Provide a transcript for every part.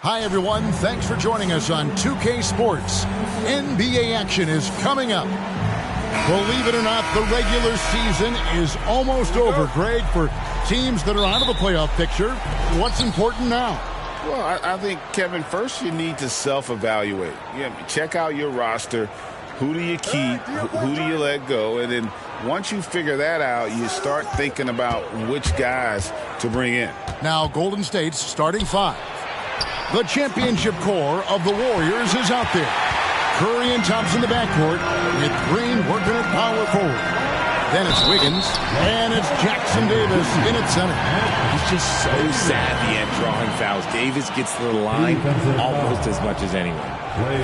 Hi, everyone. Thanks for joining us on 2K Sports. NBA action is coming up. Believe it or not, the regular season is almost over, Greg, for teams that are out of the playoff picture. What's important now? Well, I think, Kevin, first you need to self-evaluate. Check out your roster. Who do you keep? Who do you let go? And then once you figure that out, you start thinking about which guys to bring in. Now, Golden State's starting five. The championship core of the Warriors is out there. Curry and Thompson in the backcourt, with Green working at power forward. Then it's Wiggins, and it's Jackson Davis in at center. He's just so savvy at drawing fouls. Davis gets to the line almost as much as anyone.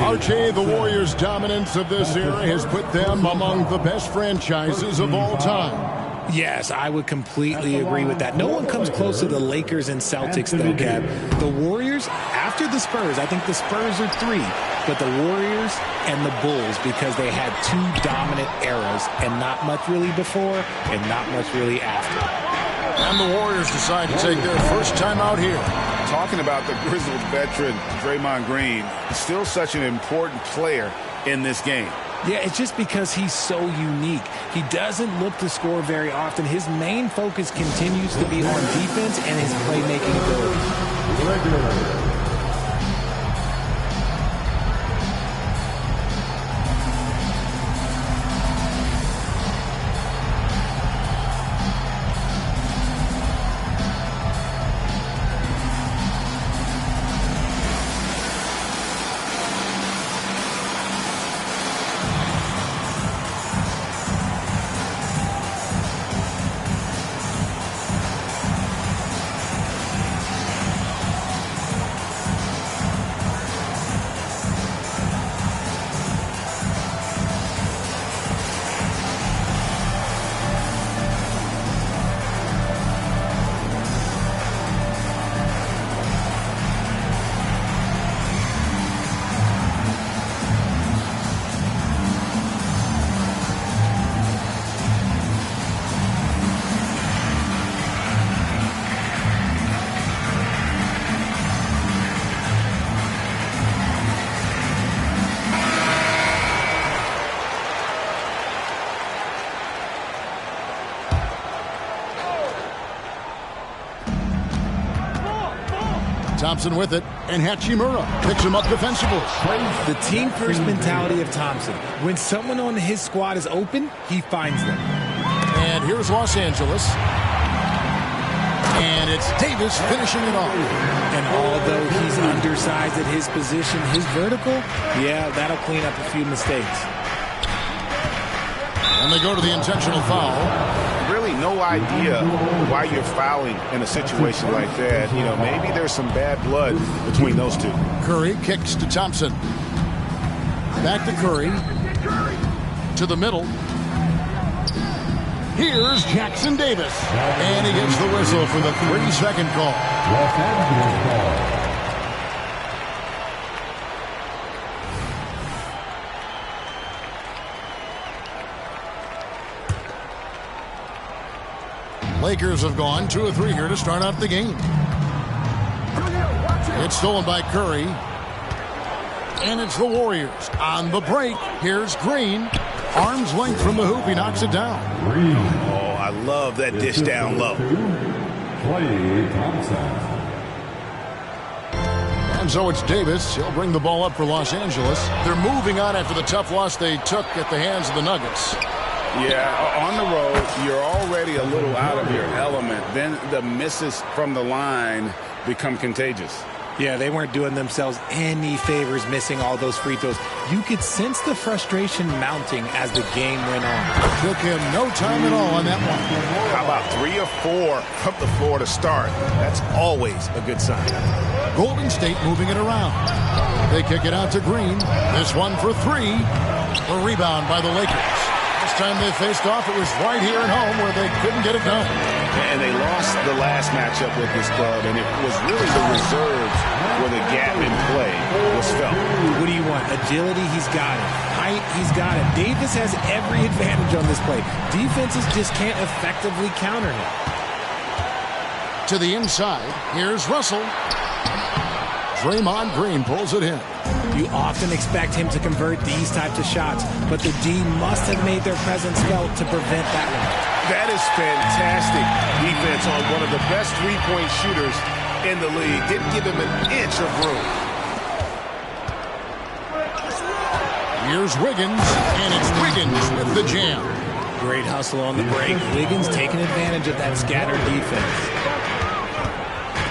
Archie, the Warriors' dominance of this era has put them among the best franchises of all time. Yes, I would completely agree with that. No one comes close to the Lakers and Celtics, though, Kev. The Warriors, after the Spurs, I think the Spurs are 3, but the Warriors and the Bulls, because they had 2 dominant eras and not much really before and not much really after. And the Warriors decide to take their first time out here. Talking about the grizzled veteran, Draymond Green, still such an important player in this game. Yeah, it's just because he's so unique. He doesn't look to score very often. His main focus continues to be on defense and his playmaking ability. Thompson with it, and Hachimura picks him up defensively. The team-first mentality of Thompson. When someone on his squad is open, he finds them. And here's Los Angeles. And it's Davis finishing it off. And although he's undersized at his position, his vertical, yeah, that'll clean up a few mistakes. And they go to the intentional foul. Really no idea why you're fouling in a situation like that. Maybe there's some bad blood between those two. Curry kicks to Thompson. Back to Curry. To the middle. Here's Jackson Davis. And he gets the whistle for the 3-second call. Los Angeles ball. Lakers have gone 2 of 3 here to start out the game. It's stolen by Curry. And it's the Warriors on the break. Here's Green. Arm's length from the hoop. He knocks it down. Green. Oh, I love that dish down low. Klay Thompson. And so it's Davis. He'll bring the ball up for Los Angeles. They're moving on after the tough loss they took at the hands of the Nuggets. Yeah, on the road, you're already a little out of your element. Then the misses from the line become contagious. Yeah, they weren't doing themselves any favors missing all those free throws. You could sense the frustration mounting as the game went on. Took him no time at all on that one. How about 3 or 4 from the floor to start? That's always a good sign. Golden State moving it around. They kick it out to Green. This one for 3. A rebound by the Lakers. This time they faced off, it was right here at home where they couldn't get it done. And they lost the last matchup with this club, and it was really the reserves where the gap in play was felt. What do you want? Agility, he's got it. Height, he's got it. Davis has every advantage on this play. Defenses just can't effectively counter him. To the inside, here's Russell. Draymond Green pulls it in. You often expect him to convert these types of shots, but the D must have made their presence felt to prevent that one. That is fantastic defense on one of the best three-point shooters in the league. Didn't give him an inch of room. Here's Wiggins, and it's Wiggins with the jam. Great hustle on the break. Wiggins taking advantage of that scattered defense.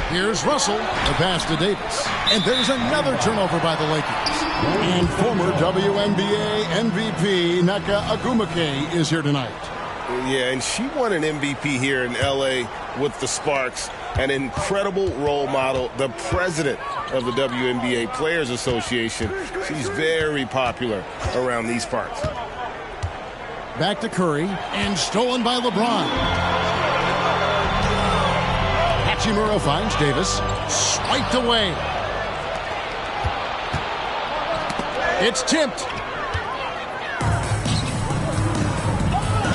Here's Russell, the pass to Davis. And there's another turnover by the Lakers. And former WNBA MVP Nneka Ogwumike is here tonight. Yeah, and she won an MVP here in L.A. with the Sparks. An incredible role model, the president of the WNBA Players Association. She's very popular around these parts. Back to Curry, and stolen by LeBron. Hachimura finds Davis, swiped away. It's tipped.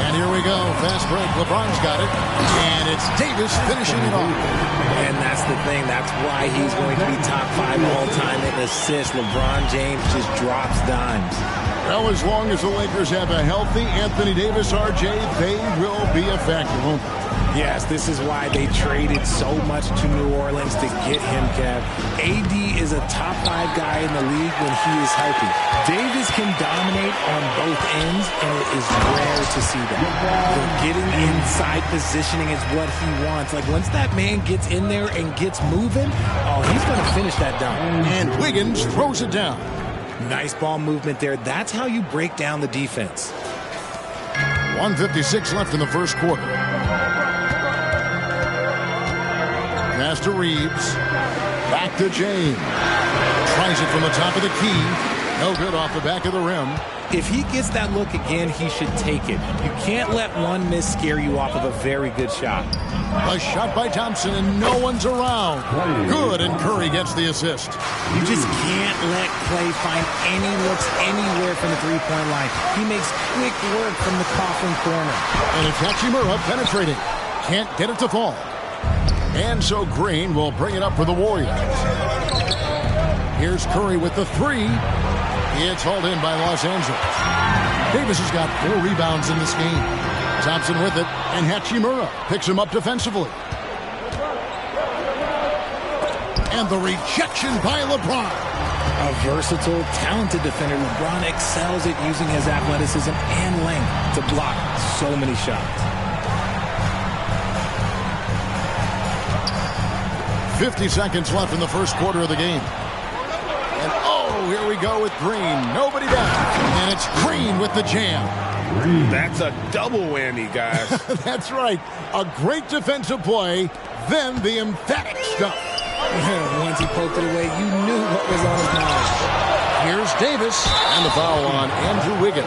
And here we go, fast break. LeBron's got it, and it's Davis finishing it off. And that's the thing. That's why he's going to be top 5 all-time in assists. LeBron James just drops dimes. Well, as long as the Lakers have a healthy Anthony Davis, RJ, they will be a factor, won't they? Yes, this is why they traded so much to New Orleans to get him, Kev. AD is a top 5 guy in the league when he is healthy. Davis can dominate on both ends, and it is rare to see that. The getting inside positioning is what he wants. Like, once that man gets in there and gets moving, oh, he's going to finish that dunk. And Wiggins throws it down. Nice ball movement there. That's how you break down the defense. 1:56 left in the first quarter. Pass to Reeves. Back to James. Tries it from the top of the key. No good off the back of the rim. If he gets that look again, he should take it. You can't let one miss scare you off of a very good shot. A shot by Thompson, and no one's around. Good, and Curry gets the assist. You just can't let Clay find any looks anywhere from the three-point line. He makes quick work from the Coughlin corner. And it's Hachimura penetrating. Can't get it to fall. And so Green will bring it up for the Warriors. Here's Curry with the three. It's hauled in by Los Angeles. Davis has got 4 rebounds in this game. Thompson with it, and Hachimura picks him up defensively. And the rejection by LeBron. A versatile, talented defender. LeBron excels at using his athleticism and length to block so many shots. 50 seconds left in the first quarter of the game. And oh, here we go with Green. Nobody down. And it's Green with the jam. That's a double whammy, guys. That's right. A great defensive play, then the emphatic stuff. Once he poked it away, you knew what was on his mind. Here's Davis, and the foul on Andrew Wiggins.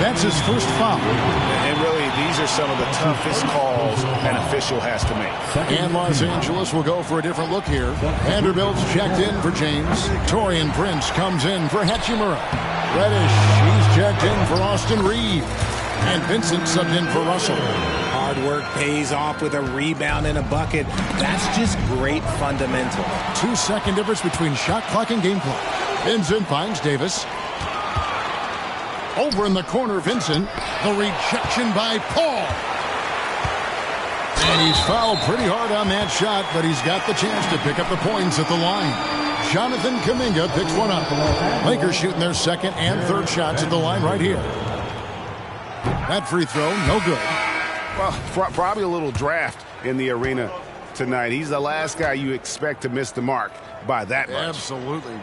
That's his first foul. And really, these are some of the toughest calls an official has to make. And Los Angeles will go for a different look here. Vanderbilt's checked in for James. Taurean Prince comes in for Hachimura. Reddish, he's checked in for Austin Reed. And Vincent subbed in for Russell. Hard work pays off with a rebound and a bucket. That's just great fundamental. 2-second difference between shot clock and game clock. Vincent finds Davis. Over in the corner, Vincent. The rejection by Paul. And he's fouled pretty hard on that shot, but he's got the chance to pick up the points at the line. Jonathan Kuminga picks one up. Lakers shooting their second and third shots at the line right here. That free throw, no good. Well, probably a little draft in the arena tonight. He's the last guy you expect to miss the mark by that much. Absolutely.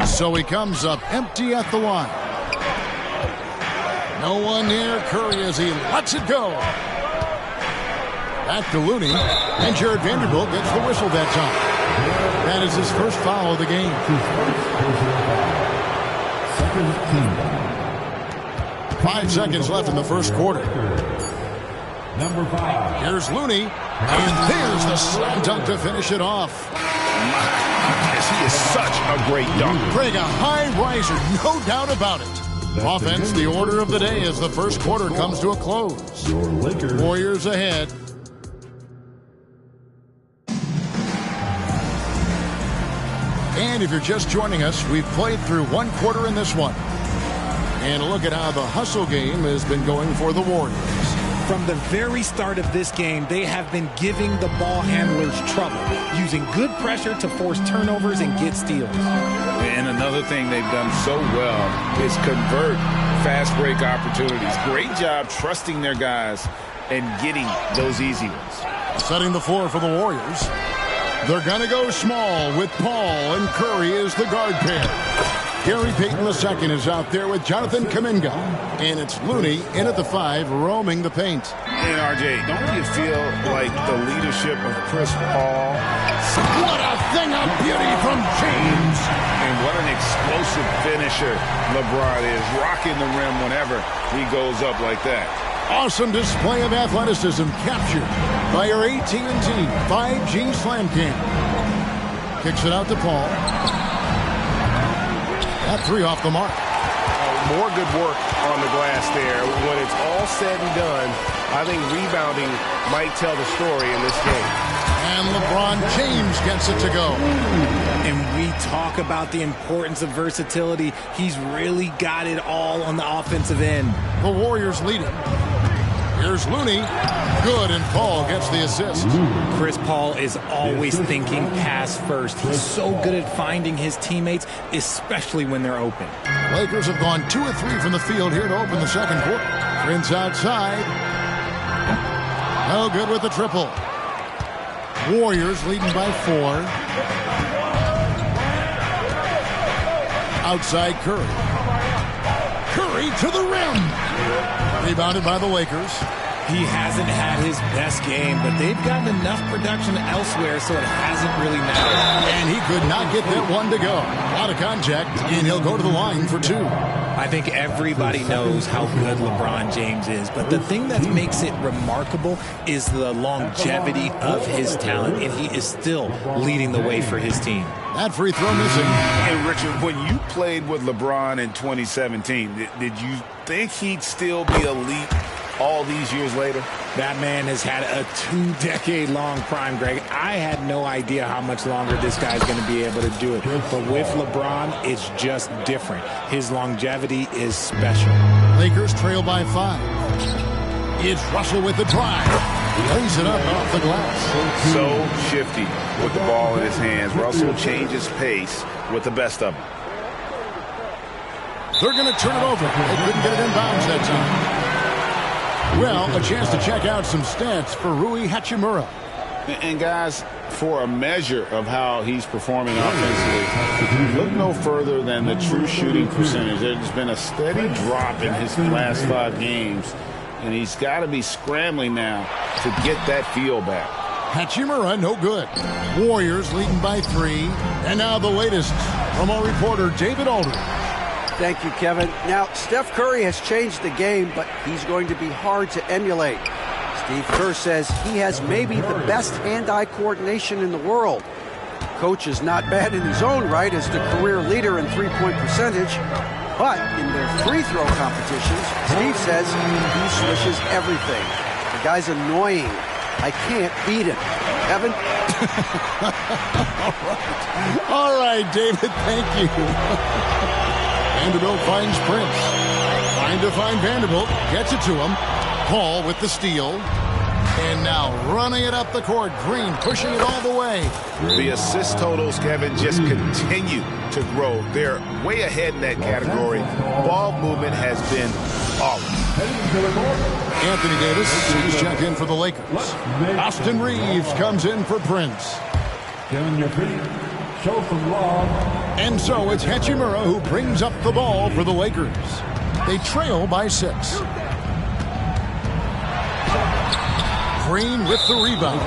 So he comes up empty at the line. No one near Curry as he lets it go. Back to Looney, and Jared Vanderbilt gets the whistle that time. That is his first foul of the game. 5 seconds left in the first quarter. Number 5. Here's Looney, and there's the slam dunk to finish it off. He is such a great dunk. Craig, a high riser, no doubt about it. Offense, the order of the day as the first quarter comes to a close. Your Lakers. Warriors ahead. And if you're just joining us, we've played through one quarter in this one. And a look at how the hustle game has been going for the Warriors. From the very start of this game, they have been giving the ball handlers trouble, using good pressure to force turnovers and get steals. And another thing they've done so well is convert fast break opportunities. Great job trusting their guys and getting those easy ones. Setting the floor for the Warriors. They're going to go small with Paul and Curry as the guard pair. Gary Payton II is out there with Jonathan Kuminga. And it's Looney in at the 5, roaming the paint. And RJ, don't you feel like the leadership of Chris Paul? What a thing of beauty from James. And what an explosive finisher LeBron is, rocking the rim whenever he goes up like that. Awesome display of athleticism captured by your AT&T 5G Slam Cam. Kicks it out to Paul. That 3 off the mark. More good work on the glass there. When it's all said and done, I think rebounding might tell the story in this game. And LeBron James gets it to go. And we talk about the importance of versatility. He's really got it all on the offensive end. The Warriors lead it. Here's Looney. Good, and Paul gets the assist. Chris Paul is always thinking pass first. He's so good at finding his teammates, especially when they're open. Lakers have gone 2 of 3 from the field here to open the second quarter. Prince outside. No good with the triple. Warriors leading by 4. Outside Curry. Curry to the rim. Rebounded by the Lakers. He hasn't had his best game, but they've gotten enough production elsewhere, so it hasn't really mattered. And he could not get that one to go. Out of contact, and he'll go to the line for 2. I think everybody knows how good LeBron James is, but the thing that makes it remarkable is the longevity of his talent, and he is still leading the way for his team. That free throw missing. And Richard, when you played with LeBron in 2017, did you think he'd still be elite all these years later? That man has had a 2-decade-long prime, Greg. I had no idea how much longer this guy's going to be able to do it. But with LeBron, it's just different. His longevity is special. Lakers trail by 5. It's Russell with the drive. Lays it up off the glass. So shifty with the ball in his hands. Russell changes pace with the best of them. They're going to turn it over. They couldn't get it in bounds that time. Well, a chance to check out some stats for Rui Hachimura. And guys, for a measure of how he's performing offensively, look no further than the true shooting percentage. There's been a steady drop in his last 5 games, and he's got to be scrambling now to get that feel back. Hachimura, no good. Warriors leading by 3. And now the latest from our reporter, David Aldridge. Thank you, Kevin. Now, Steph Curry has changed the game, but he's going to be hard to emulate. Steve Kerr says he has maybe the best hand-eye coordination in the world. Coach is not bad in his own right as the career leader in three-point percentage, but in their free throw competitions, Steve says he swishes everything. The guy's annoying. I can't beat him. Kevin? All right, David, thank you. Vanderbilt finds Prince. Trying to find Vanderbilt. Gets it to him. Paul with the steal. And now running it up the court. Green pushing it all the way. The assist totals, Kevin, just continue to grow. They're way ahead in that category. Ball movement has been awesome. Anthony Davis, he's checked in for the Lakers. Austin Reeves comes in for Prince. Kevin, your feet. Show some love. And so it's Hachimura who brings up the ball for the Lakers. They trail by 6. Green with the rebound.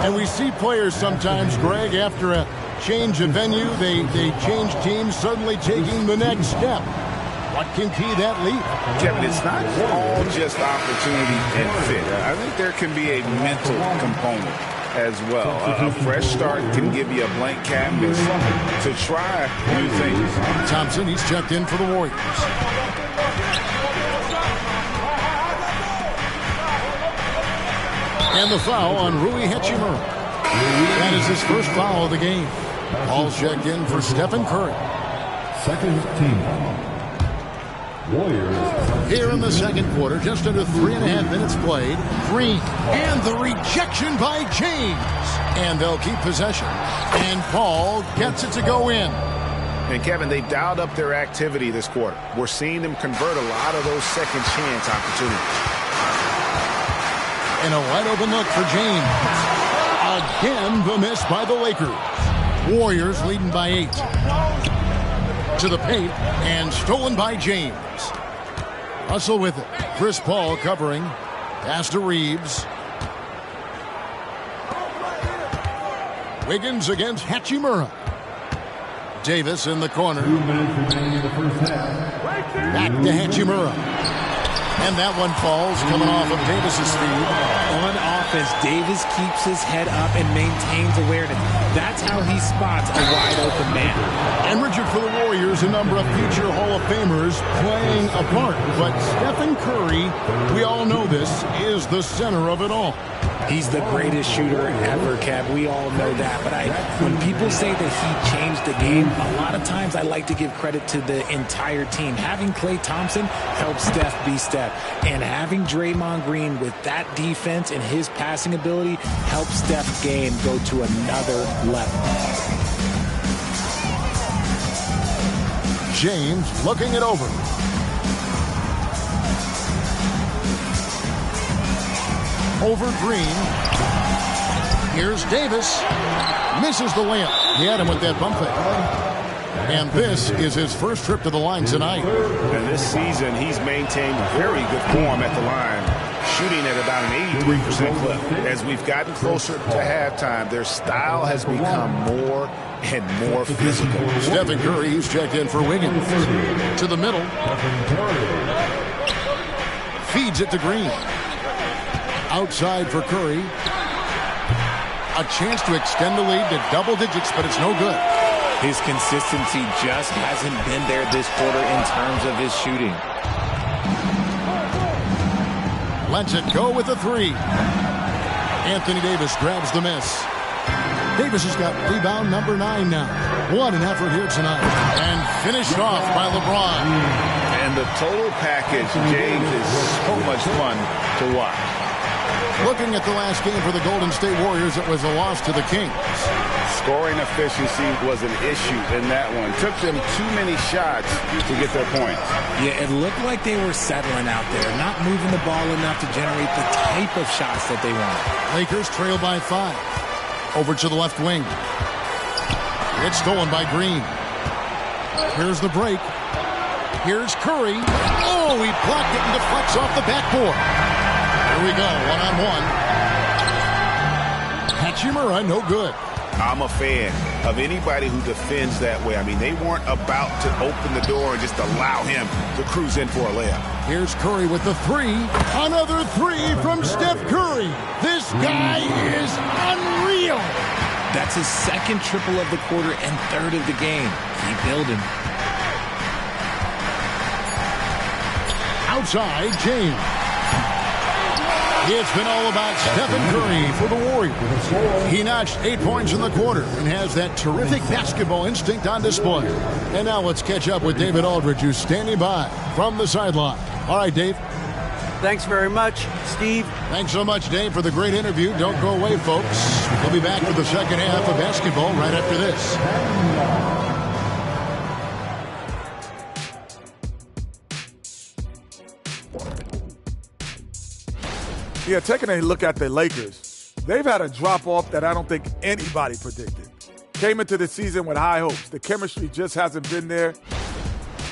And we see players sometimes, Greg, after a change of venue, they change teams, suddenly taking the next step. What can key that leap? Kevin, it's not all just opportunity and fit. I think there can be a mental component as well. A fresh start can give you a blank canvas to try new things. Thompson, he's checked in for the Warriors. And the foul on Rui Hachimura. That is his first foul of the game. Paul's checked in for Stephen Curry. Second team. Warriors. Here in the second quarter, just under 3.5 minutes played. Green. And the rejection by James. And they'll keep possession. And Paul gets it to go in. And, Kevin, they've dialed up their activity this quarter. We're seeing them convert a lot of those second chance opportunities. And a wide open look for James. Again, the miss by the Lakers. Warriors leading by 8. To the paint, and stolen by James. Russell with it. Chris Paul covering. Pass to Reeves. Wiggins against Hachimura. Davis in the corner. 2 minutes remaining in the first half. Back to Hachimura. And that one falls, coming off of Davis's feed. On offense, Davis keeps his head up and maintains awareness. That's how he spots a wide-open man. And Richard, for the Warriors, a number of future Hall of Famers playing a part. But Stephen Curry, we all know this, is the center of it all. He's the greatest shooter ever, Kev. We all know that. But when people say that he changed the game, a lot of times I like to give credit to the entire team. Having Klay Thompson helped Steph be Steph. And having Draymond Green with that defense and his passing ability helped Steph's game go to another level. James looking it over. Over Green. Here's Davis. Misses the layup. He had him with that bump fake. And this is his first trip to the line tonight. And this season, he's maintained very good form at the line, shooting at about an 83% clip. As we've gotten closer to halftime, their style has become more and more physical. Stephen Curry, he's checked in for Wiggins. To the middle. Feeds it to Green. Outside for Curry. A chance to extend the lead to double digits, but it's no good. His consistency just hasn't been there this quarter in terms of his shooting. Lets it go with a 3. Anthony Davis grabs the miss. Davis has got rebound number 9 now. What an effort here tonight. And finished off by LeBron. And the total package, James, is so much fun to watch. Looking at the last game for the Golden State Warriors, it was a loss to the Kings. Scoring efficiency was an issue in that one. Took them too many shots to get their points. Yeah, it looked like they were settling out there, not moving the ball enough to generate the type of shots that they want. Lakers trail by 5. Over to the left wing. It's stolen by Green. Here's the break. Here's Curry. Oh, he blocked it and deflects off the backboard. Here we go, one-on-one. Hachimura, no good. I'm a fan of anybody who defends that way. I mean, they weren't about to open the door and just allow him to cruise in for a layup. Here's Curry with the 3. Another 3 from Steph Curry. This guy is unreal. That's his second triple of the quarter and third of the game. Keep building. Outside, James. It's been all about Stephen Curry for the Warriors. He notched 8 points in the quarter and has that terrific basketball instinct on display. And now let's catch up with David Aldridge, who's standing by from the sideline. All right, Dave. Thanks very much, Steve. Thanks so much, Dave, for the great interview. Don't go away, folks. We'll be back with the second half of basketball right after this. Yeah, taking a look at the Lakers, they've had a drop-off that I don't think anybody predicted. Came into the season with high hopes. The chemistry just hasn't been there.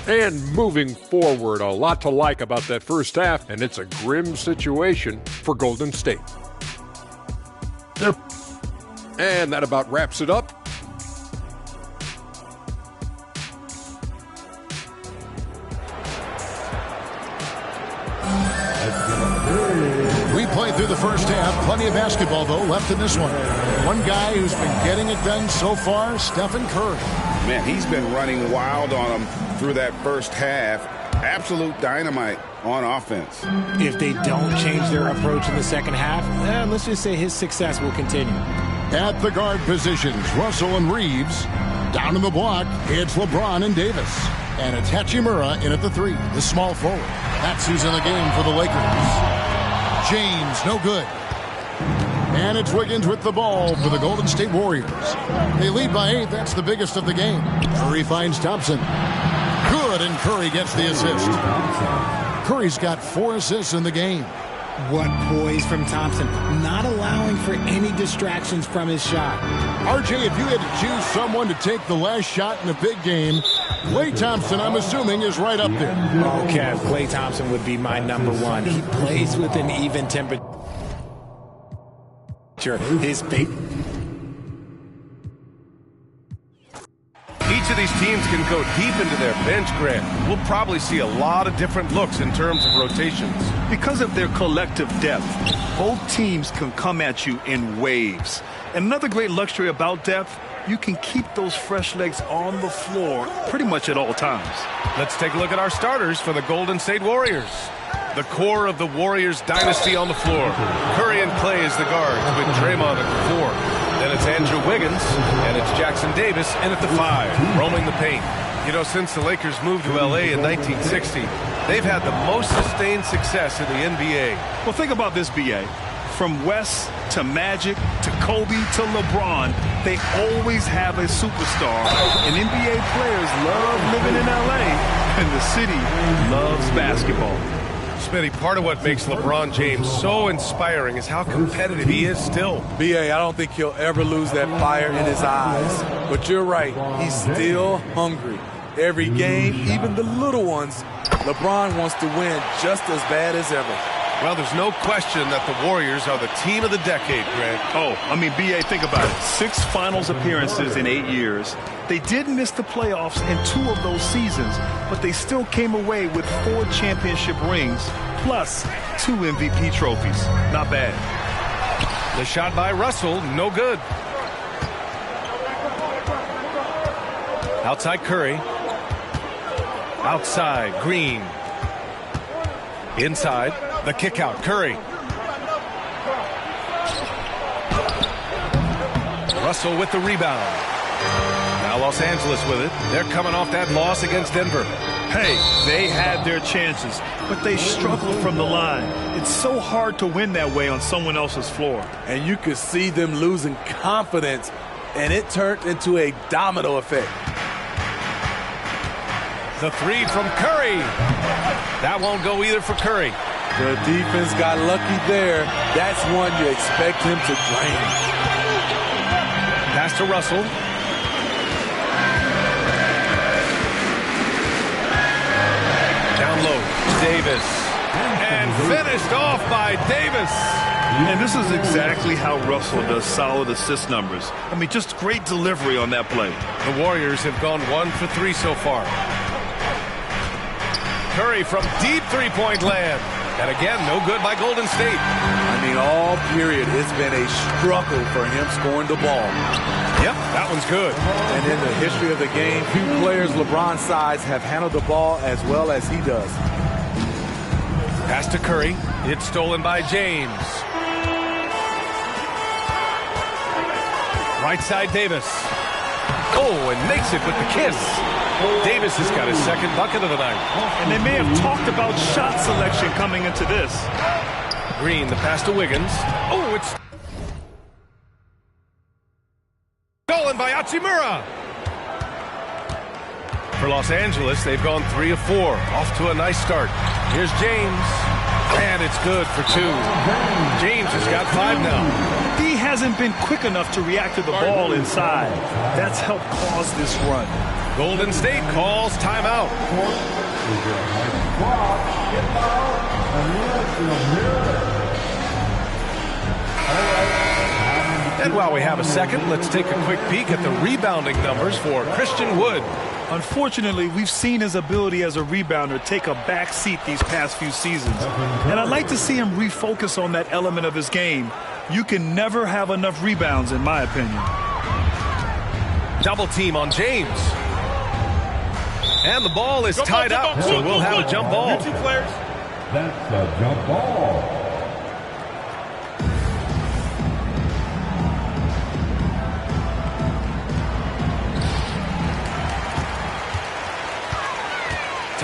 And moving forward, a lot to like about that first half, and it's a grim situation for Golden State. And that about wraps it up. We played through the first half. Plenty of basketball, though, left in this one. One guy who's been getting it done so far, Stephen Curry. Man, he's been running wild on them through that first half. Absolute dynamite on offense. If they don't change their approach in the second half, let's just say his success will continue. At the guard positions, Russell and Reeves. Down in the block, it's LeBron and Davis. And it's Hachimura in at the 3, the small forward. That's who's in the game for the Lakers. James, no good. And it's Wiggins with the ball for the Golden State Warriors. They lead by 8. That's the biggest of the game. Curry finds Thompson. Good, and Curry gets the assist. Curry's got 4 assists in the game. What poise from Thompson, not allowing for any distractions from his shot. RJ, if you had to choose someone to take the last shot in a big game, Klay Thompson, I'm assuming, is right up there. Okay, Klay Thompson would be my number 1. He plays with an even temperature. His Each of these teams can go deep into their bench, Grant. We'll probably see a lot of different looks in terms of rotations. Because of their collective depth, both teams can come at you in waves. And another great luxury about depth, you can keep those fresh legs on the floor pretty much at all times. Let's take a look at our starters for the Golden State Warriors. The core of the Warriors dynasty on the floor. Curry and Klay as the guards with Draymond at the 4. Then it's Andrew Wiggins, and it's Jackson Davis in at the 5, roaming the paint. You know, since the Lakers moved to L.A. in 1960, they've had the most sustained success in the NBA. Well, think about this, B.A. From West to Magic to Kobe to LeBron, they always have a superstar. And NBA players love living in L.A., and the city loves basketball. Smitty, part of what makes LeBron James so inspiring is how competitive he is still. B.A., I don't think he'll ever lose that fire in his eyes. But you're right, he's still hungry. Every game, even the little ones, LeBron wants to win just as bad as ever. Well, there's no question that the Warriors are the team of the decade, Grant. Oh, I mean, B.A., think about it. 6 finals appearances in 8 years. They did miss the playoffs in 2 of those seasons, but they still came away with 4 championship rings, plus 2 MVP trophies. Not bad. The shot by Russell, no good. Outside Curry. Outside Green. Inside. The kick out, Curry. Russell with the rebound. Now Los Angeles with it. They're coming off that loss against Denver. Hey, they had their chances, but they struggled from the line. It's so hard to win that way on someone else's floor. And you could see them losing confidence, and it turned into a domino effect. The 3 from Curry. That won't go either for Curry. The defense got lucky there. That's one you expect him to drain. Pass to Russell. Down low, Davis. And finished off by Davis. And this is exactly how Russell does solid assist numbers. I mean, just great delivery on that play. The Warriors have gone 1 for 3 so far. Curry from deep three-point land. And again, no good by Golden State. I mean, all period, it's been a struggle for him scoring the ball. Yep, that one's good. And in the history of the game, few players LeBron's size have handled the ball as well as he does. Pass to Curry. It's stolen by James. Right side, Davis. Oh, and makes it with the kiss. Davis has got his 2nd bucket of the night. And they may have talked about shot selection coming into this. Green, the pass to Wiggins. Oh, it's stolen by Hachimura. For Los Angeles, they've gone 3 of 4. Off to a nice start. Here's James. And it's good for 2. James has got 5 now. He hasn't been quick enough to react to the ball inside. That's helped cause this run. Golden State calls timeout. And while we have a second, let's take a quick peek at the rebounding numbers for Christian Wood. Unfortunately, we've seen his ability as a rebounder take a back seat these past few seasons. And I'd like to see him refocus on that element of his game. You can never have enough rebounds, in my opinion. Double team on James. And the ball is tied up, so we'll have a jump ball. That's a jump ball.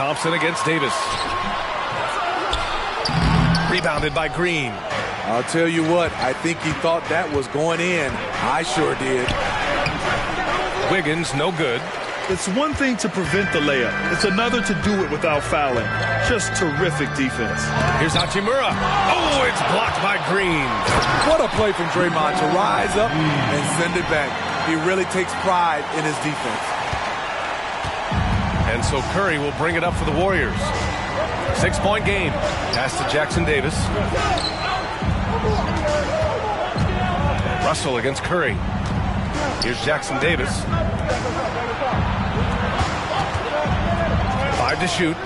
Thompson against Davis. Rebounded by Green. I'll tell you what, I think he thought that was going in. I sure did. Wiggins, no good. It's one thing to prevent the layup. It's another to do it without fouling. Just terrific defense. Here's Hachimura. Oh, it's blocked by Green. What a play from Draymond to rise up and send it back. He really takes pride in his defense. And so Curry will bring it up for the Warriors. 6-point game. Pass to Jackson Davis. Russell against Curry. Here's Jackson Davis. 5 to shoot.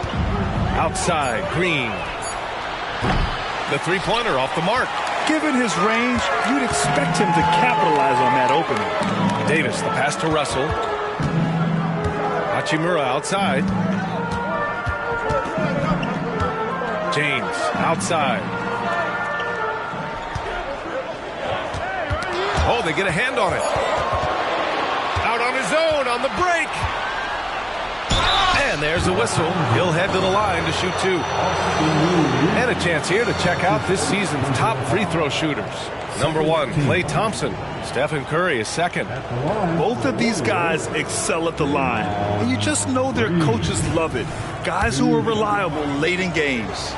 Outside, Green. The three-pointer off the mark. Given his range, you'd expect him to capitalize on that opening. Davis, the pass to Russell. Hachimura outside. James outside. Oh, they get a hand on it. Out on his own on the break. And there's a whistle. He'll head to the line to shoot 2. And a chance here to check out this season's top free throw shooters. Number 1, Klay Thompson. Stephen Curry is second. Both of these guys excel at the line. And you just know their coaches love it. Guys who are reliable late in games.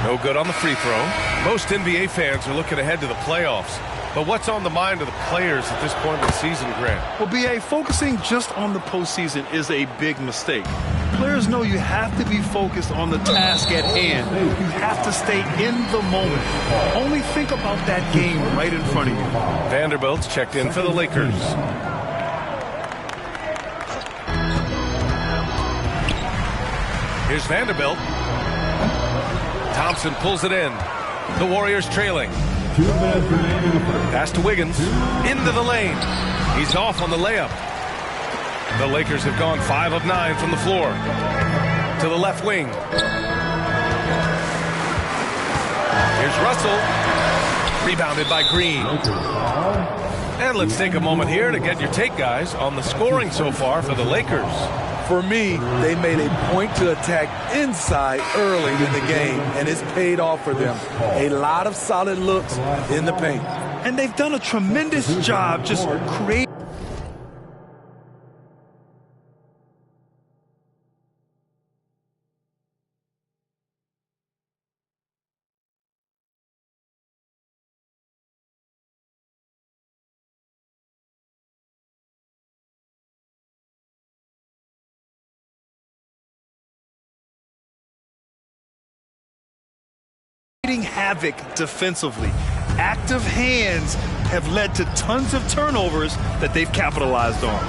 No good on the free throw. Most NBA fans are looking ahead to the playoffs. But what's on the mind of the players at this point in the season, Grant? Well, B.A., focusing just on the postseason is a big mistake. Players know you have to be focused on the task at hand. You have to stay in the moment. Only think about that game right in front of you. Vanderbilt's checked in for the Lakers. Here's Vanderbilt. Thompson pulls it in. The Warriors trailing. Pass to Wiggins. Into the lane. He's off on the layup. The Lakers have gone 5 of 9 from the floor. To the left wing. Here's Russell. Rebounded by Green. And let's take a moment here to get your take, guys, on the scoring so far for the Lakers. For me, they made a point to attack inside early in the game, and it's paid off for them. A lot of solid looks in the paint. And they've done a tremendous job just creating. Havoc defensively. Active hands have led to tons of turnovers that they've capitalized on.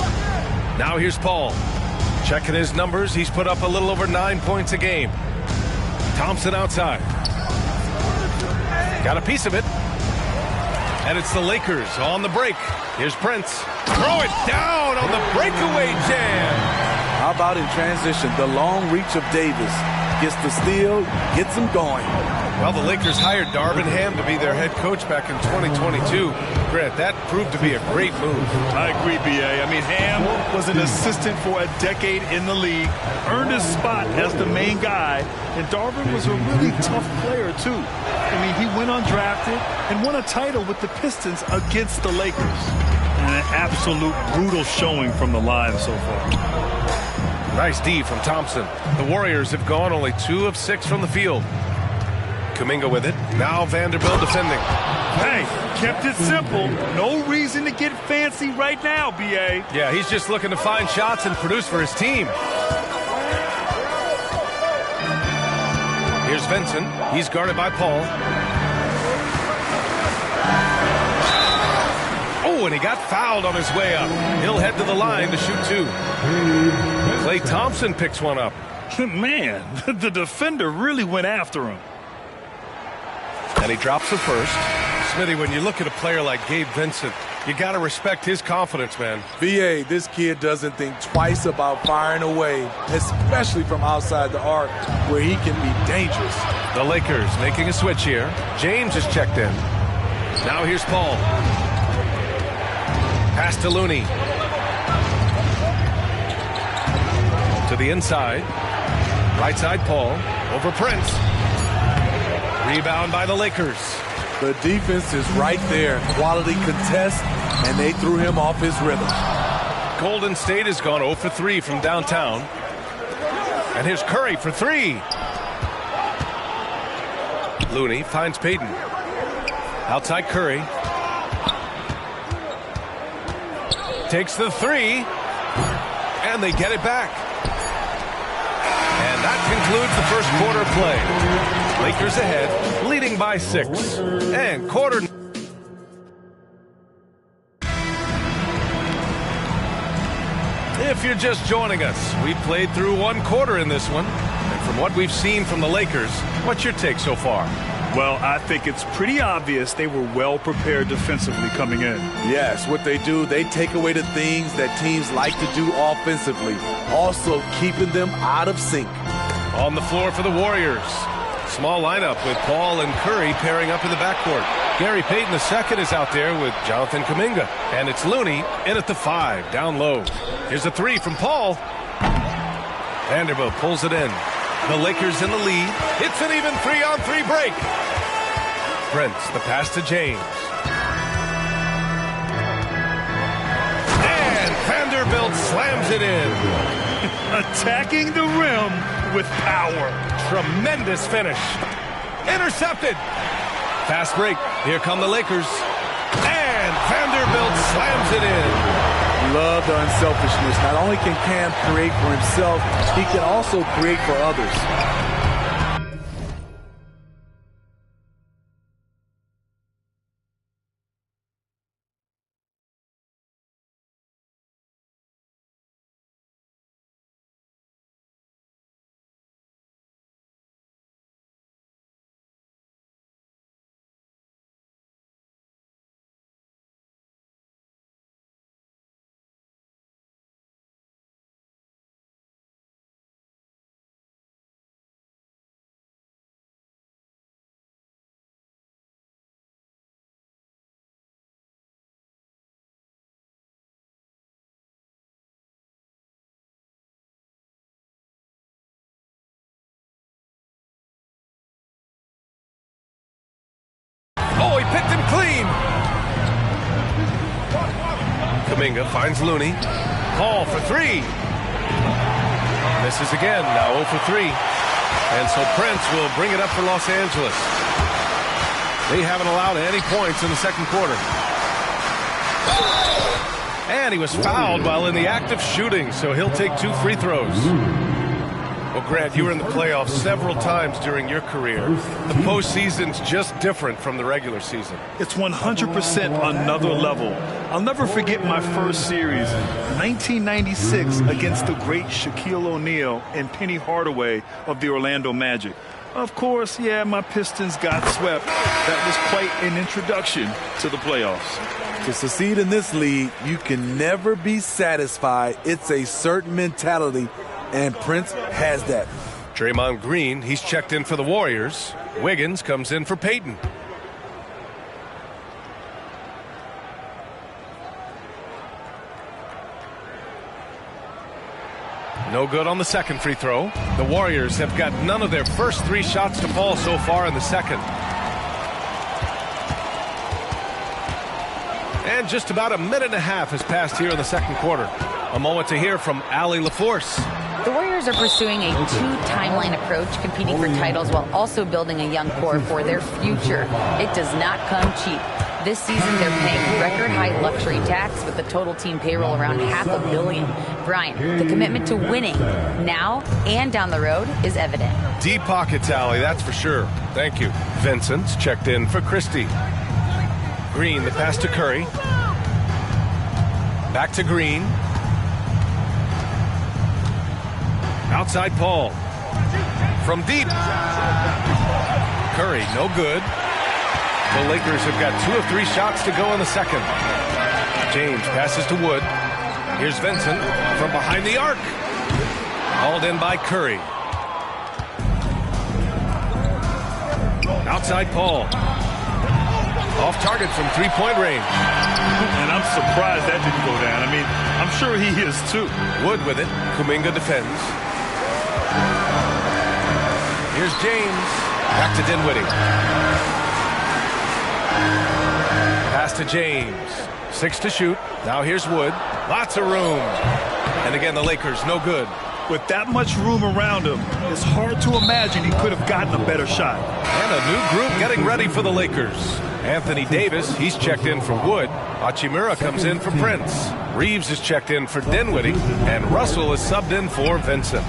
Now here's Paul. Checking his numbers, he's put up a little over 9 points a game. Thompson outside. Got a piece of it. And it's the Lakers on the break. Here's Prince. Throw it down on the breakaway jam. How about in transition, the long reach of Davis. Gets the steal, gets him going. Well, the Lakers hired Darvin Ham to be their head coach back in 2022. Grant, that proved to be a great move. I agree, B.A. I mean, Ham was an assistant for a decade in the league, earned his spot as the main guy, and Darvin was a really tough player, too. I mean, he went undrafted and won a title with the Pistons against the Lakers. And an absolute brutal showing from the line so far. Nice D from Thompson. The Warriors have gone only 2 of 6 from the field. Kuminga with it. Now Vanderbilt defending. Hey, kept it simple. No reason to get fancy right now, B.A. Yeah, he's just looking to find shots and produce for his team. Here's Vincent. He's guarded by Paul. Oh, and he got fouled on his way up. He'll head to the line to shoot 2. Klay Thompson picks one up. Man, the defender really went after him. And he drops the first. Smitty, when you look at a player like Gabe Vincent, you got to respect his confidence, man. VA, this kid doesn't think twice about firing away, especially from outside the arc where he can be dangerous. The Lakers making a switch here. James is checked in. Now here's Paul. Pass to Looney. To To the inside. Right side, Paul. Over Prince. Rebound by the Lakers. The defense is right there. Quality contest, and they threw him off his rhythm. Golden State has gone 0 for 3 from downtown. And here's Curry for 3. Looney finds Payton. Outside Curry. Takes the 3. And they get it back. And that concludes the first quarter play. Lakers ahead, leading by 6. And quarter. If you're just joining us, we played through one quarter in this one. And from what we've seen from the Lakers, what's your take so far? Well, I think it's pretty obvious they were well prepared defensively coming in. Yes, what they do, they take away the things that teams like to do offensively, also keeping them out of sync. On the floor for the Warriors. Small lineup with Paul and Curry pairing up in the backcourt. Gary Payton II is out there with Jonathan Kuminga. And it's Looney in at the 5, down low. Here's a 3 from Paul. Vanderbilt pulls it in. The Lakers in the lead. It's an even 3-on-3 break. Prince, the pass to James. And Vanderbilt slams it in. Attacking the rim with power. Tremendous finish. Intercepted. Fast break. Here come the Lakers. And Vanderbilt slams it in. Love the unselfishness. Not only can Cam create for himself, he can also create for others. Oh, he picked him clean. Kuminga finds Looney. Paul for 3. Misses again, now 0 for 3. And so Prince will bring it up for Los Angeles. They haven't allowed any points in the second quarter. And he was fouled while in the act of shooting, so he'll take 2 free throws. Well, Grant, you were in the playoffs several times during your career. The postseason's just different from the regular season. It's 100% another level. I'll never forget my first series, 1996, against the great Shaquille O'Neal and Penny Hardaway of the Orlando Magic. Of course, yeah, my Pistons got swept. That was quite an introduction to the playoffs. To succeed in this league, you can never be satisfied. It's a certain mentality, and Prince has that. Draymond Green, he's checked in for the Warriors. Wiggins comes in for Payton. No good on the second free throw. The Warriors have got none of their first 3 shots to fall so far in the second. And just about a minute and a half has passed here in the second quarter. A moment to hear from Allie LaForce. The Warriors are pursuing a 2-timeline approach, competing for titles while also building a young core for their future. It does not come cheap. This season, they're paying record-high luxury tax with the total team payroll around $500 million. Brian, the commitment to winning now and down the road is evident. Deep pockets, Allie, that's for sure. Thank you. Vincent's checked in for Christie. Green, the pass to Curry. Back to Green. Outside Paul. From deep. Curry, no good. The Lakers have got 2 of 3 shots to go in the second. James passes to Wood. Here's Vincent from behind the arc. Hauled in by Curry. Outside Paul. Off target from 3-point range. And I'm surprised that didn't go down. I mean, I'm sure he is too. Wood with it. Kuminga defends. Here's James. Back to Dinwiddie. Pass to James. 6 to shoot. Now here's Wood. Lots of room. And again, the Lakers, no good. With that much room around him, it's hard to imagine he could have gotten a better shot. And a new group getting ready for the Lakers. Anthony Davis, he's checked in for Wood. Hachimura comes in for Prince. Reeves is checked in for Dinwiddie. And Russell is subbed in for Vincent.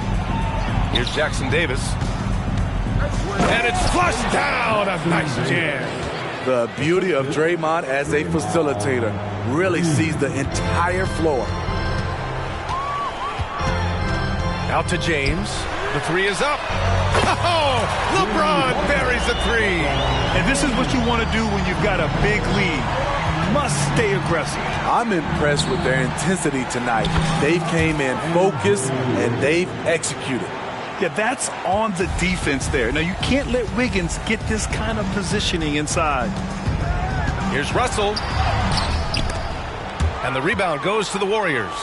Here's Jackson Davis. And it's flushed down. A nice jam. The beauty of Draymond as a facilitator really sees the entire floor. Out to James. The three is up. Oh, LeBron buries a three. And this is what you want to do when you've got a big lead. You must stay aggressive. I'm impressed with their intensity tonight. They came in focused and they've executed. Yeah, that's on the defense there. Now, you can't let Wiggins get this kind of positioning inside. Here's Russell. And the rebound goes to the Warriors.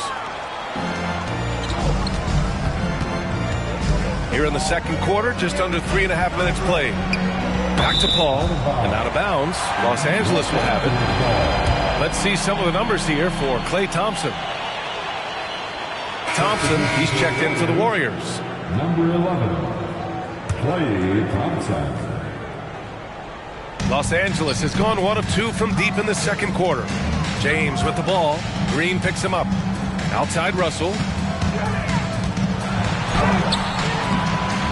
Here in the second quarter, just under 3.5 minutes played. Back to Paul, and out of bounds. Los Angeles will have it. Let's see some of the numbers here for Klay Thompson. Thompson, he's checked in for the Warriors. Number 11, Klay Thompson. Los Angeles has gone 1 of 2 from deep in the second quarter. James with the ball. Green picks him up. Outside Russell.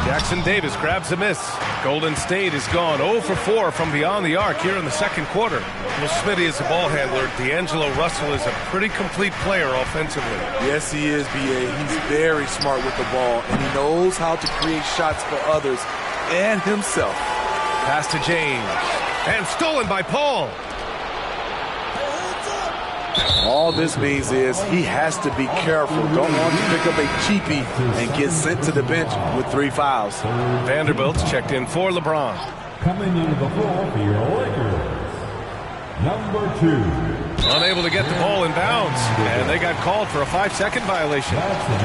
Jackson Davis grabs a miss. Golden State has gone 0 for 4 from beyond the arc here in the second quarter. Well, Smitty is a ball handler. D'Angelo Russell is a pretty complete player offensively. Yes, he is, B.A. He's very smart with the ball, and he knows how to create shots for others and himself. Pass to James. And stolen by Paul. All this means is he has to be careful. Don't want to pick up a cheapie and get sent to the bench with 3 fouls. Vanderbilt's checked in for LeBron. Coming into the floor for your Lakers, number 2. Unable to get the ball in bounds, and they got called for a 5-second violation.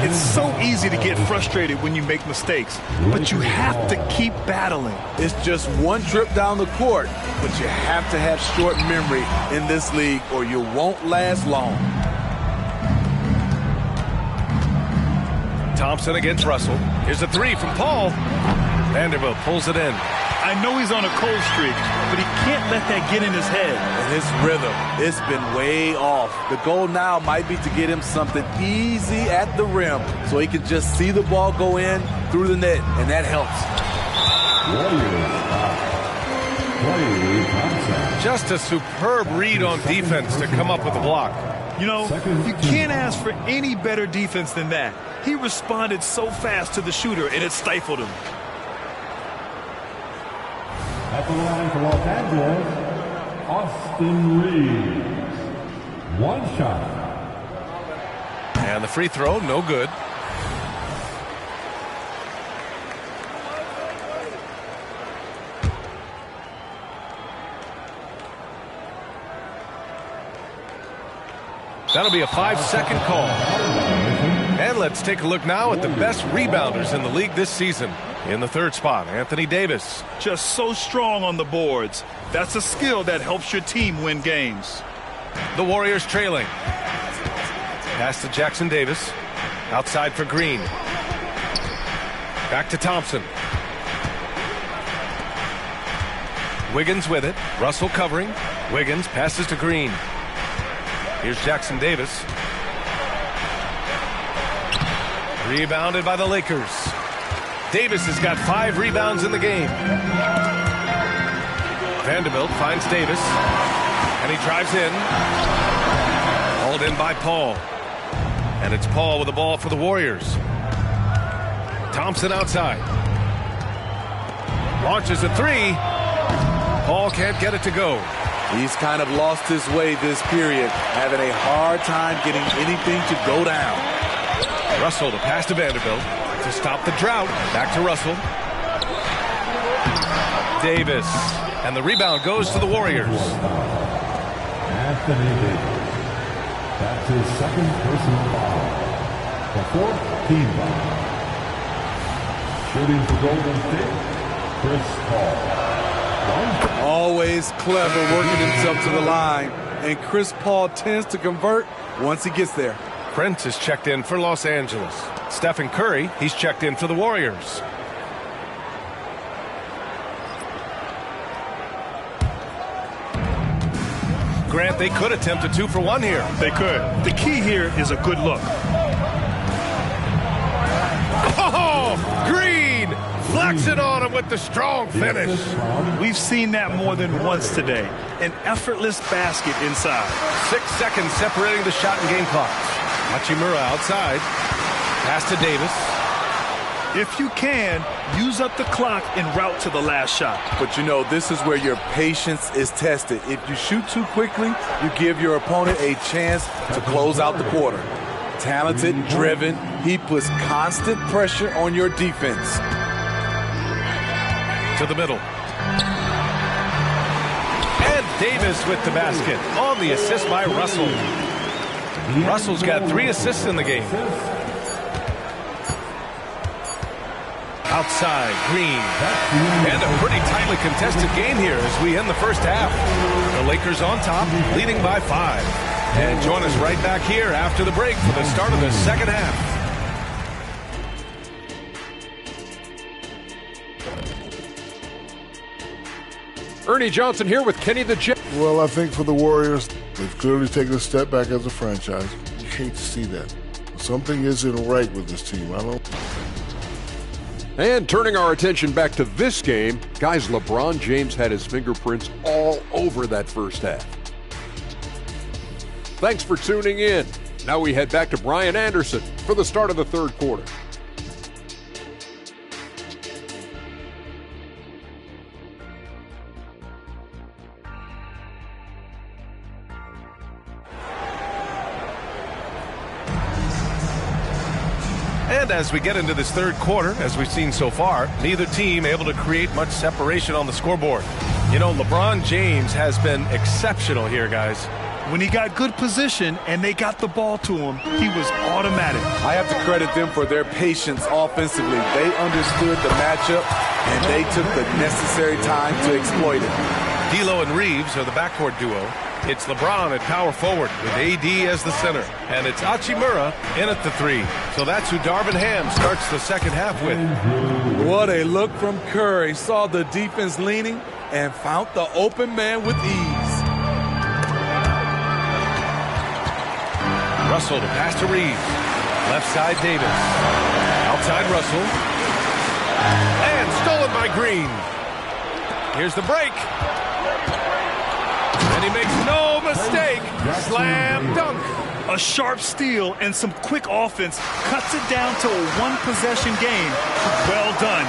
It's so easy to get frustrated when you make mistakes, but you have to keep battling. It's just one trip down the court, but you have to have short memory in this league or you won't last long. Thompson against Russell. Here's a three from Paul. Vanderbilt pulls it in. I know he's on a cold streak, but he can't let that get in his head. And his rhythm, it's been way off. The goal now might be to get him something easy at the rim so he can just see the ball go in through the net, and that helps. Just a superb read on defense to come up with a block. You know, you can't ask for any better defense than that. He responded so fast to the shooter, and it stifled him. At the line for Los Angeles, Austin Reeves. 1 shot. And the free throw, no good. That'll be a 5-second call. And let's take a look now at the best rebounders in the league this season. In the third spot, Anthony Davis. Just so strong on the boards. That's a skill that helps your team win games. The Warriors trailing. Pass to Jackson Davis. Outside for Green. Back to Thompson. Wiggins with it. Russell covering. Wiggins passes to Green. Here's Jackson Davis. Rebounded by the Lakers. Davis has got 5 rebounds in the game. Vanderbilt finds Davis. And he drives in. Hauled in by Paul. And it's Paul with the ball for the Warriors. Thompson outside. Launches a 3. Paul can't get it to go. He's kind of lost his way this period, having a hard time getting anything to go down. Russell to pass to Vanderbilt to stop the drought. Back to Russell. Davis. And the rebound goes to the Warriors. Anthony Davis. That's his second personal foul. The 4th team foul. Shooting for Golden State, Always clever working himself to the line, and Chris Paul tends to convert once he gets there. Prince is checked in for Los Angeles. Stephen Curry, he's checked in for the Warriors. Grant, they could attempt a 2-for-1 here. They could. The key here is a good look. Oh, Green flexing on him with the strong finish. We've seen that more than once today. An effortless basket inside. 6 seconds separating the shot and game clock. Hachimura outside. Pass to Davis. If you can, use up the clock en route to the last shot. But you know, this is where your patience is tested. If you shoot too quickly, you give your opponent a chance to close out the quarter. Talented, driven, he puts constant pressure on your defense. To the middle. And Davis with the basket on the assist by Russell. Russell's got 3 assists in the game. Outside, Green. And a pretty tightly contested game here as we end the first half. The Lakers on top, leading by 5. And join us right back here after the break for the start of the second half. Ernie Johnson here with Kenny the Jet. Well, I think for the Warriors, they've clearly taken a step back as a franchise. You hate to see that. Something isn't right with this team. And turning our attention back to this game, guys, LeBron James had his fingerprints all over that first half. Thanks for tuning in. Now we head back to Brian Anderson for the start of the third quarter. And as we get into this third quarter, as we've seen so far, neither team able to create much separation on the scoreboard. You know, LeBron James has been exceptional here, guys. When he got good position and they got the ball to him, he was automatic. I have to credit them for their patience offensively. They understood the matchup, and they took the necessary time to exploit it. D'Lo and Reeves are the backcourt duo. It's LeBron at power forward with AD as the center. And it's Hachimura in at the 3. So that's who Darvin Ham starts the second half with. What a look from Curry. Saw the defense leaning and found the open man with ease. Russell to pass to Reeves. Left side Davis. Outside Russell. And stolen by Green. Here's the break. And he makes no mistake. Slam dunk. A sharp steal and some quick offense cuts it down to a one-possession game. Well done.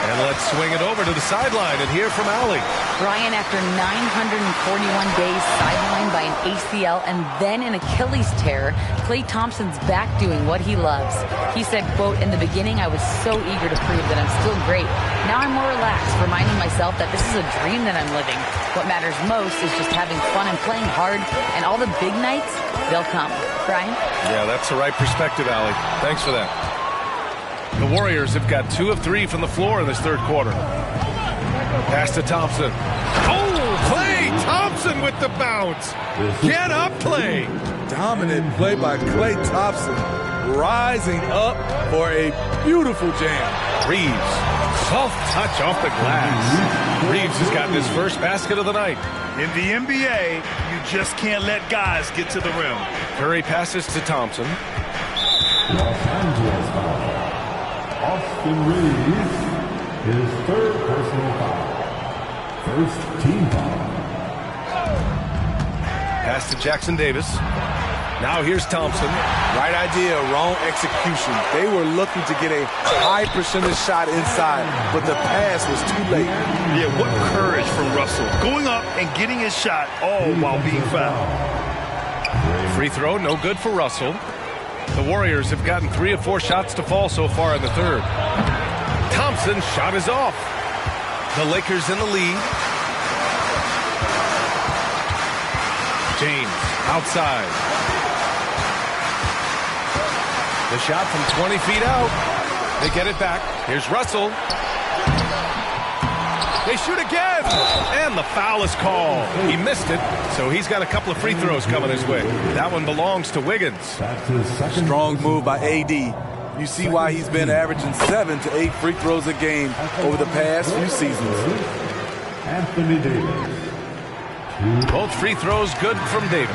And let's swing it over to the sideline and hear from Allie. Brian, after 941 days sidelined by an ACL and then an Achilles tear, Klay Thompson's back doing what he loves. He said, quote, "In the beginning, I was so eager to prove that I'm still great. Now I'm more relaxed, reminding myself that this is a dream that I'm living. What matters most is just having fun and playing hard, and all the big nights, they'll come." Brian? Yeah, that's the right perspective, Allie. Thanks for that. The Warriors have got 2 of 3 from the floor in this third quarter. Pass to Thompson. Oh, Klay Thompson with the bounce. Get up, Klay. Dominant play by Klay Thompson, rising up for a beautiful jam. Reeves, soft touch off the glass. Reeves has gotten his first basket of the night. In the NBA, you just can't let guys get to the rim. Curry passes to Thompson. Los Angeles foul. Austin Reeves, his third personal foul. First team foul. Pass to Jackson Davis. Now here's Thompson. Right idea, wrong execution. They were looking to get a high percentage shot inside, but the pass was too late. Yeah, what courage from Russell. Going up and getting his shot all while being fouled. Free throw, no good for Russell. The Warriors have gotten 3 of 4 shots to fall so far in the third. Thompson's shot is off. The Lakers in the lead. James outside. The shot from 20 feet out. They get it back. Here's Russell. They shoot again. And the foul is called. He missed it, so he's got a couple of free throws coming his way. That one belongs to Wiggins. Strong move by AD. You see why he's been averaging 7 to 8 free throws a game over the past few seasons. Anthony Davis. Both free throws good from Davis.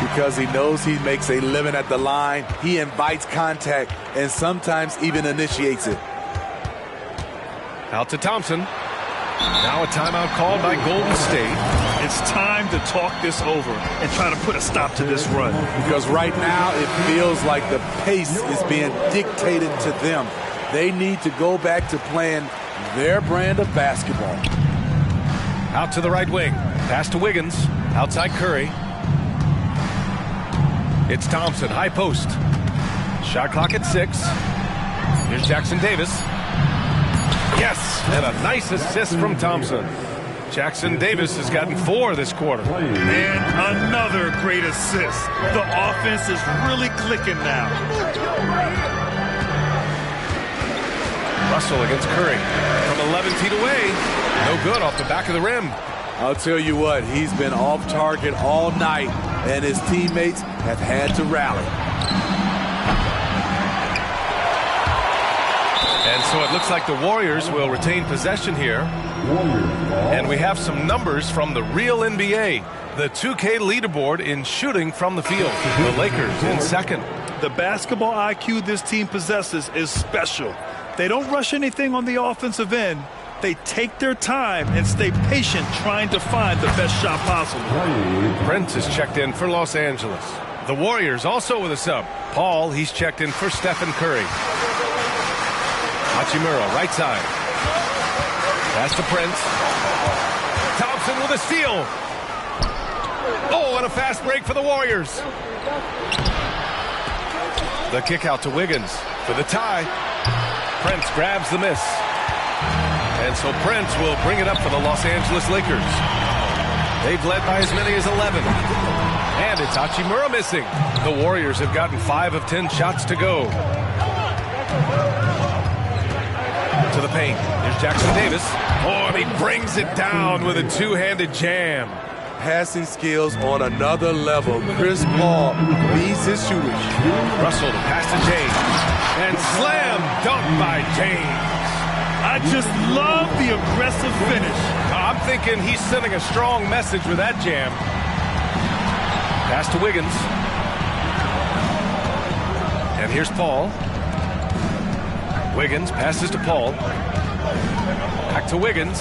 Because he knows he makes a living at the line, he invites contact and sometimes even initiates it. Out to Thompson. Now a timeout called by Golden State. It's time to talk this over and try to put a stop to this run. Because right now it feels like the pace is being dictated to them. They need to go back to playing their brand of basketball. Out to the right wing. Pass to Wiggins. Outside Curry. It's Thompson, high post. Shot clock at 6. Here's Jackson Davis. Yes, and a nice assist from Thompson. Jackson Davis has gotten 4 this quarter. And another great assist. The offense is really clicking now. Russell against Curry from 11 feet away. No good off the back of the rim. I'll tell you what, he's been off target all night, and his teammates have had to rally. And so it looks like the Warriors will retain possession here. And we have some numbers from the real NBA. The 2K leaderboard in shooting from the field. The Lakers in second. The basketball IQ this team possesses is special. They don't rush anything on the offensive end. They take their time and stay patient trying to find the best shot possible. Prince is checked in for Los Angeles. The Warriors also with a sub. Paul, he's checked in for Stephen Curry. Hachimura, right side. Pass to Prince. Thompson with a steal. Oh, and a fast break for the Warriors. The kick out to Wiggins for the tie. Prince grabs the miss. And so Prince will bring it up for the Los Angeles Lakers. They've led by as many as 11. And it's Hachimura missing. The Warriors have gotten 5 of 10 shots to go. To the paint. Here's Jackson Davis. Oh, and he brings it down with a two-handed jam. Passing skills on another level. Chris Paul beats his shooters. Russell to pass to James. And slam dunk by James. I just love the aggressive finish. I'm thinking he's sending a strong message with that jam. Pass to Wiggins. And here's Paul. Wiggins passes to Paul. Back to Wiggins.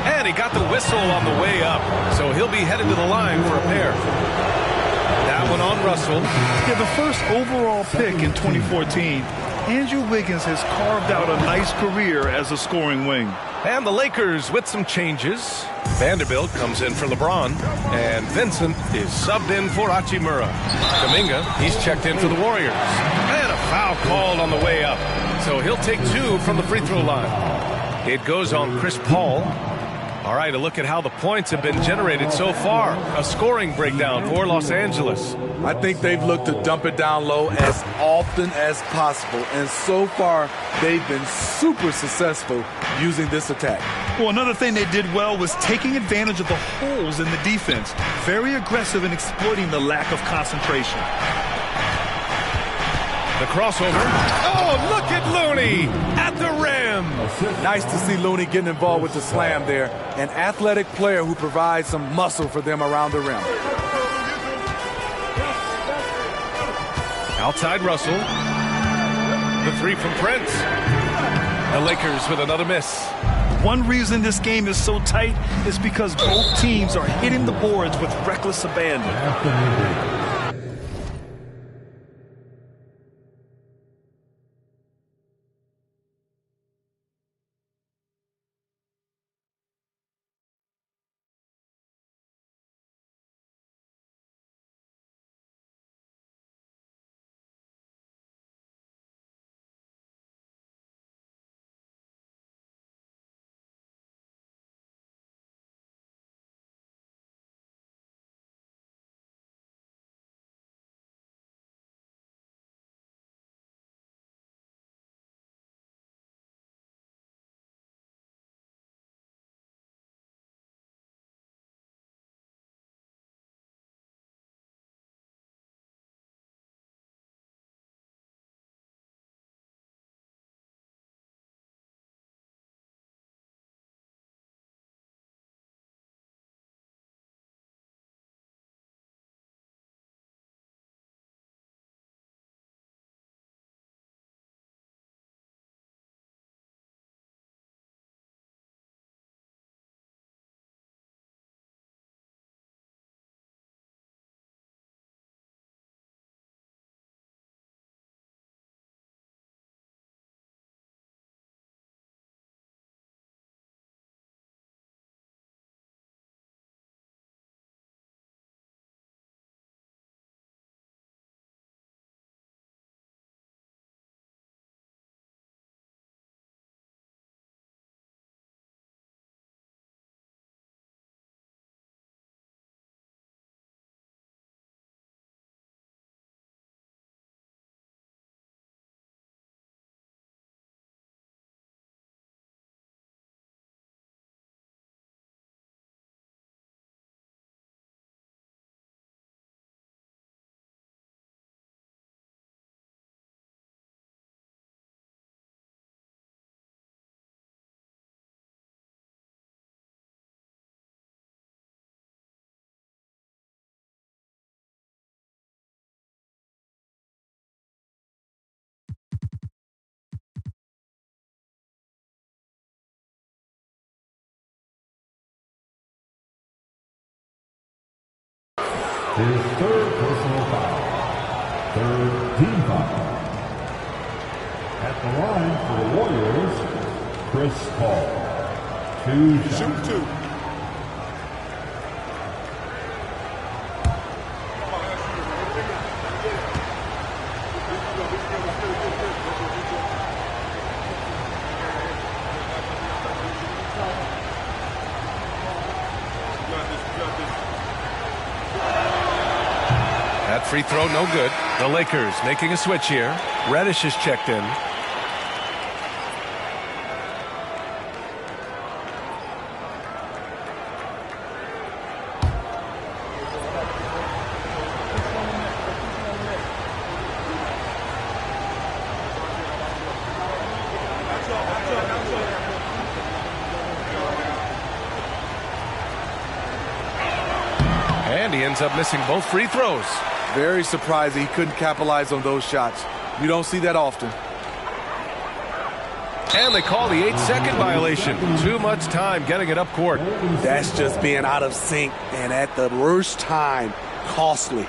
And he got the whistle on the way up. So he'll be headed to the line for a pair. That one on Russell. Yeah, the first overall pick in 2014. Andrew Wiggins has carved out a nice career as a scoring wing. And the Lakers with some changes. Vanderbilt comes in for LeBron. And Vincent is subbed in for Hachimura. Kuminga, he's checked in for the Warriors. And a foul called on the way up. So he'll take 2 from the free throw line. It goes on Chris Paul. All right, a look at how the points have been generated so far. A scoring breakdown for Los Angeles. I think they've looked to dump it down low as often as possible. And so far, they've been super successful using this attack. Well, another thing they did well was taking advantage of the holes in the defense. Very aggressive in exploiting the lack of concentration. The crossover. Oh, look at Looney at the rim. Nice to see Looney getting involved with the slam there. An athletic player who provides some muscle for them around the rim. Outside Russell. The 3 from Prince. The Lakers with another miss. One reason this game is so tight is because both teams are hitting the boards with reckless abandon. His third personal foul. Third team foul. At the line for the Warriors, Chris Paul. 2 shots. Shoot 2. That free throw no good. The Lakers making a switch here. Reddish is checked in. And he ends up missing both free throws. Very surprising he couldn't capitalize on those shots. You don't see that often. And they call the 8-second violation. Too much time getting it up court. That's just being out of sync and at the worst time. Costly.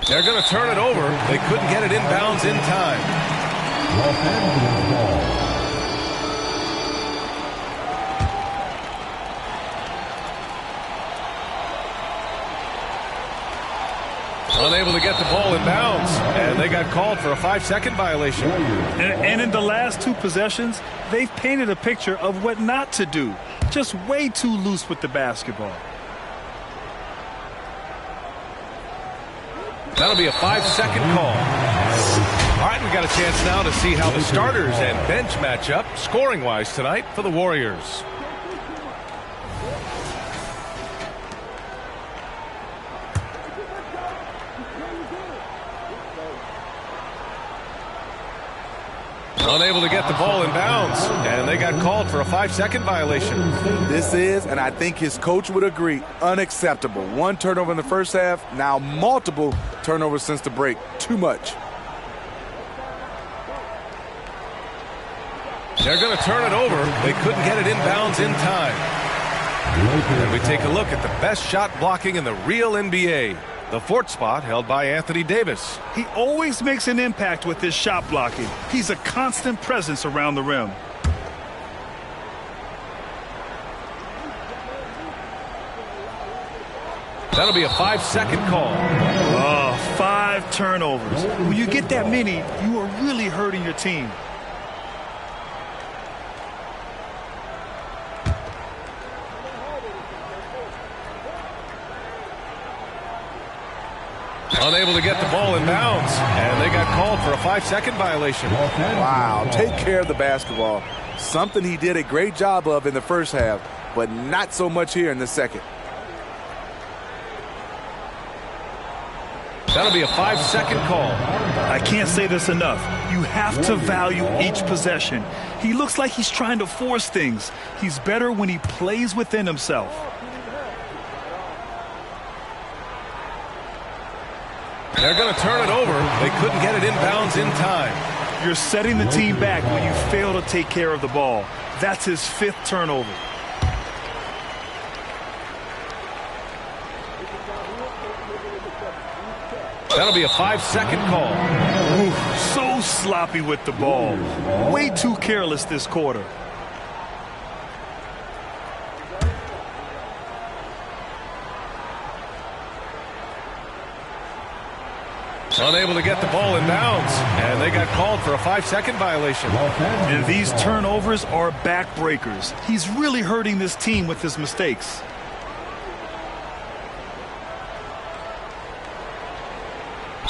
They're going to turn it over. They couldn't get it inbounds in time. Los Angeles ball. Unable to get the ball in bounds, and they got called for a 5-second violation. And in the last 2 possessions, they've painted a picture of what not to do. Just way too loose with the basketball. That'll be a 5-second call. All right, we got a chance now to see how the starters and bench match up scoring-wise tonight for the Warriors. Unable to get the ball in bounds, and they got called for a 5-second violation. This is, and I think his coach would agree, unacceptable. 1 turnover in the first half, now multiple turnovers since the break. Too much. They're going to turn it over. They couldn't get it inbounds in time. And we take a look at the best shot blocking in the real NBA. The 4th spot held by Anthony Davis. He always makes an impact with his shot blocking. He's a constant presence around the rim. That'll be a 5-second call. Oh, 5 turnovers. When you get that many, you are really hurting your team. Unable to get the ball in bounds, and they got called for a 5-second violation. Wow, take care of the basketball. Something he did a great job of in the first half, but not so much here in the second. That'll be a 5-second call. I can't say this enough. You have to value each possession. He looks like he's trying to force things. He's better when he plays within himself. They're going to turn it over. They couldn't get it inbounds in time. You're setting the team back when you fail to take care of the ball. That's his 5th turnover. That'll be a 5-second call. Ooh, so sloppy with the ball. Way too careless this quarter. Unable to get the ball in bounds, and they got called for a 5-second violation. And these turnovers are backbreakers. He's really hurting this team with his mistakes.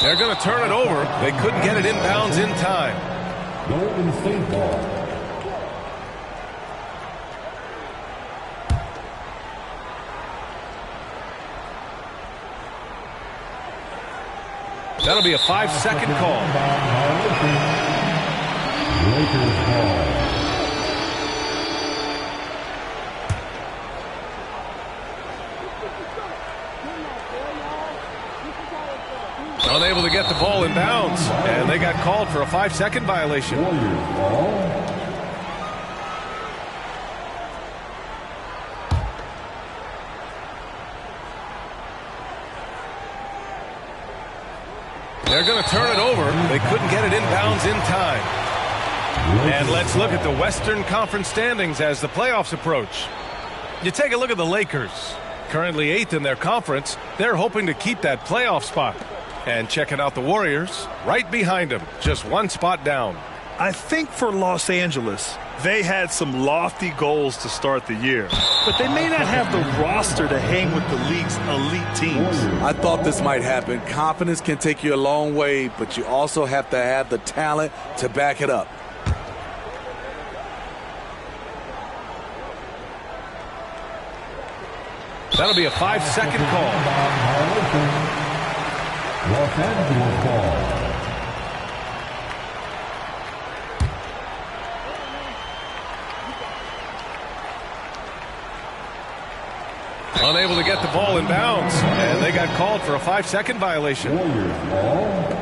They're going to turn it over. They couldn't get it inbounds in time. Golden State ball. That'll be a 5-second call. Lakers ball. Unable to get the ball in bounds, and they got called for a 5-second violation. They're going to turn it over. They couldn't get it inbounds in time. And let's look at the Western Conference standings as the playoffs approach. You take a look at the Lakers. Currently 8th in their conference. They're hoping to keep that playoff spot. And checking out the Warriors, right behind them, just one spot down. I think for Los Angeles, they had some lofty goals to start the year, but they may not have the roster to hang with the league's elite teams. I thought this might happen. Confidence can take you a long way, but you also have to have the talent to back it up. That'll be a 5-second call. Los Angeles ball. Unable to get the ball in bounds, and they got called for a 5-second violation. Warriors ball.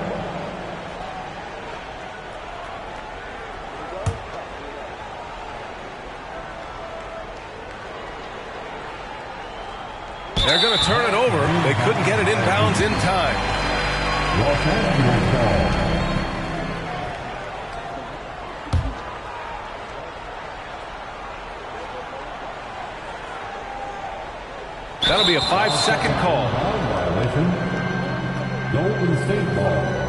They're going to turn it over. They couldn't get it inbounds in time. Los Angeles ball. That'll be a 5-second call. Violation. Golden State ball.